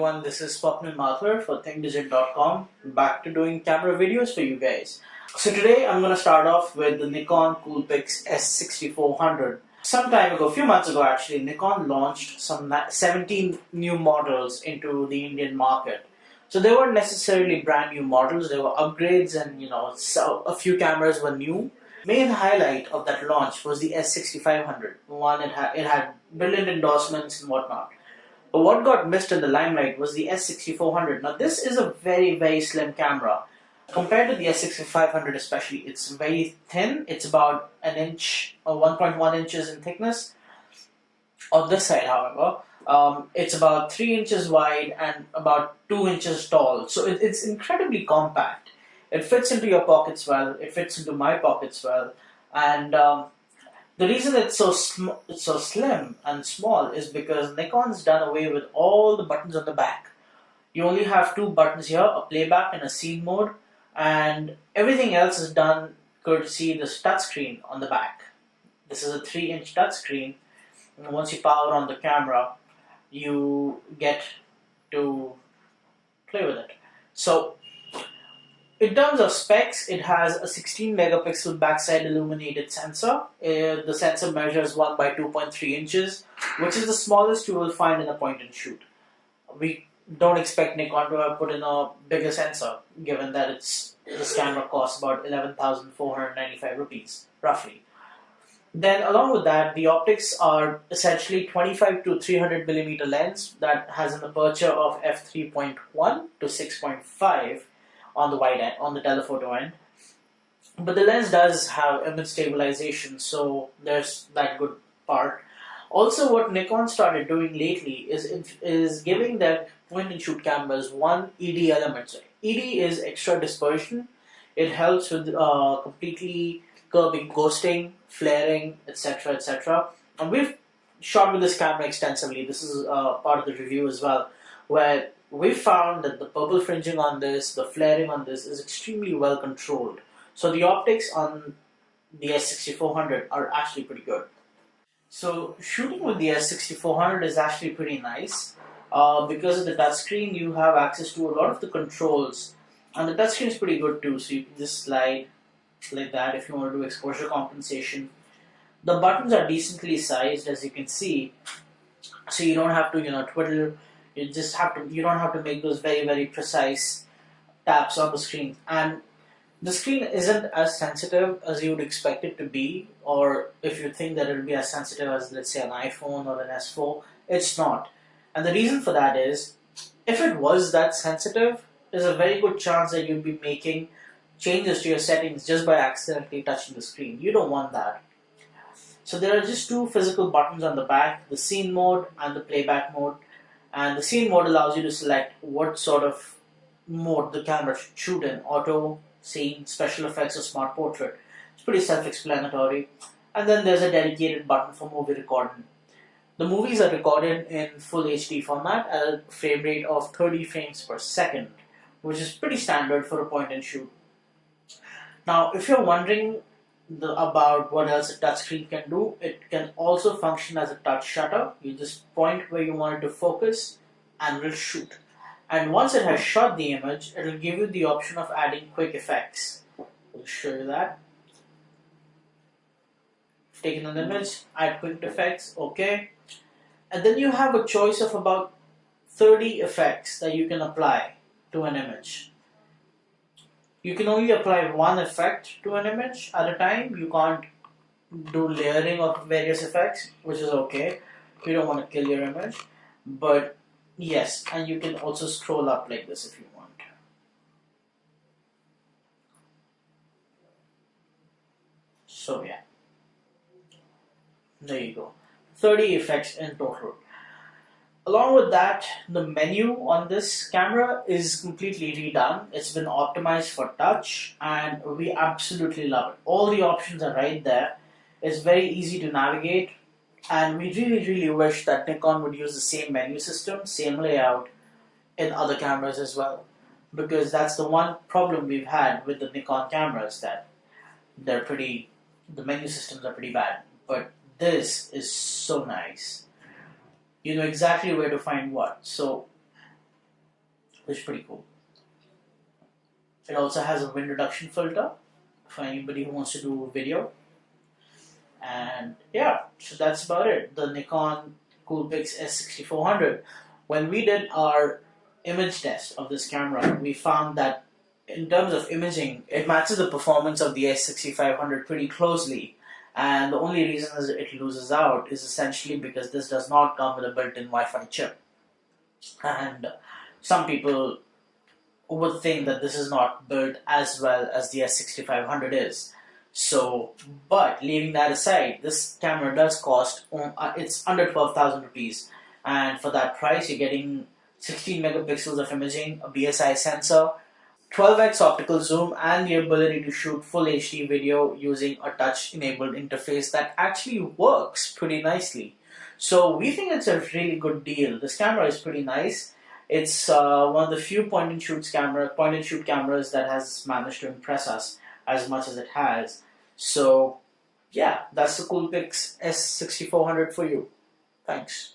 everyone, this is Swapnil Mathur for ThinkDigit.com, back to doing camera videos for you guys. So today I'm going to start off with the Nikon Coolpix S6400. Some time ago, a few months ago actually, Nikon launched some 17 new models into the Indian market. So they weren't necessarily brand new models, they were upgrades and so a few cameras were new. Main highlight of that launch was the S6500. One, it had brilliant endorsements and whatnot. But what got missed in the limelight was the S6400. Now this is a very, very slim camera. Compared to the S6500 especially, it's very thin. It's about an inch or 1.1 inches in thickness. On this side, however, it's about 3 inches wide and about 2 inches tall. So it's incredibly compact. It fits into your pockets well. It fits into my pockets well. And the reason it's so slim and small is because Nikon's done away with all the buttons on the back. You only have two buttons here, a playback and a scene mode, and everything else is done courtesy this touchscreen on the back. This is a 3-inch touchscreen, and once you power on the camera, you get to play with it. So, in terms of specs, it has a 16 megapixel backside illuminated sensor. The sensor measures 1 by 2.3 inches, which is the smallest you will find in a point and shoot. We don't expect Nikon to have put in a bigger sensor, given that this camera costs about 11,495 rupees, roughly. Then along with that, the optics are essentially 25 to 300 millimeter lens that has an aperture of f3.1 to 6.5 on the wide end, on the telephoto end. But the lens does have image stabilization, so there's that good part. Also, what Nikon started doing lately is giving their point-and-shoot cameras one ED element. So ED is extra dispersion. It helps with completely curbing ghosting, flaring, etc., etc. And we've shot with this camera extensively. This is part of the review as well, where we found that the purple fringing on this, the flaring on this is extremely well controlled. So the optics on the S6400 are actually pretty good. So shooting with the S6400 is actually pretty nice. Because of the touchscreen, you have access to a lot of the controls, and the touchscreen is pretty good too. So you can just slide like that if you want to do exposure compensation. The buttons are decently sized, as you can see, so you don't have to twiddle. You don't have to make those very, very precise taps on the screen. And the screen isn't as sensitive as you would expect it to be, or if you think that it will be as sensitive as, let's say, an iPhone or an S4, it's not. And the reason for that is, if it was that sensitive, there's a very good chance that you'd be making changes to your settings just by accidentally touching the screen. You don't want that. So there are just two physical buttons on the back, the scene mode and the playback mode. And the scene mode allows you to select what sort of mode the camera should shoot in: auto, scene, special effects, or smart portrait. It's pretty self-explanatory. And then there's a dedicated button for movie recording. The movies are recorded in full HD format at a frame rate of 30 frames per second, which is pretty standard for a point and shoot. Now, if you're wondering about what else a touchscreen can do, it can also function as a touch shutter. You just point where you want it to focus and it will shoot. And once it has shot the image, it will give you the option of adding quick effects. I'll show you that. Taken an image, add quick effects, okay. And then you have a choice of about 30 effects that you can apply to an image. You can only apply one effect to an image at a time. You can't do layering of various effects, which is okay. You don't want to kill your image. But yes, and you can also scroll up like this if you want. So yeah, there you go. 30 effects in total. Along with that, the menu on this camera is completely redone. It's been optimized for touch, and we absolutely love it. All the options are right there. It's very easy to navigate, and we really, really wish that Nikon would use the same menu system, same layout in other cameras as well. Because that's the one problem we've had with the Nikon cameras, that the menu systems are pretty bad. But this is so nice. You know exactly where to find what. So which is pretty cool. It also has a wind reduction filter for anybody who wants to do video. And yeah, so that's about it. The Nikon Coolpix S6400. When we did our image test of this camera, we found that in terms of imaging, it matches the performance of the S6500 pretty closely. And the only reason it loses out is essentially because this does not come with a built-in Wi-Fi chip. And some people would think that this is not built as well as the S6500 is. So, but leaving that aside, this camera does cost, it's under 12,000 rupees. And for that price, you're getting 16 megapixels of imaging, a BSI sensor, 12x optical zoom, and the ability to shoot full HD video using a touch-enabled interface that actually works pretty nicely. So we think it's a really good deal. This camera is pretty nice. It's one of the few point-and-shoot cameras that has managed to impress us as much as it has. So yeah, that's the Coolpix S6400 for you. Thanks.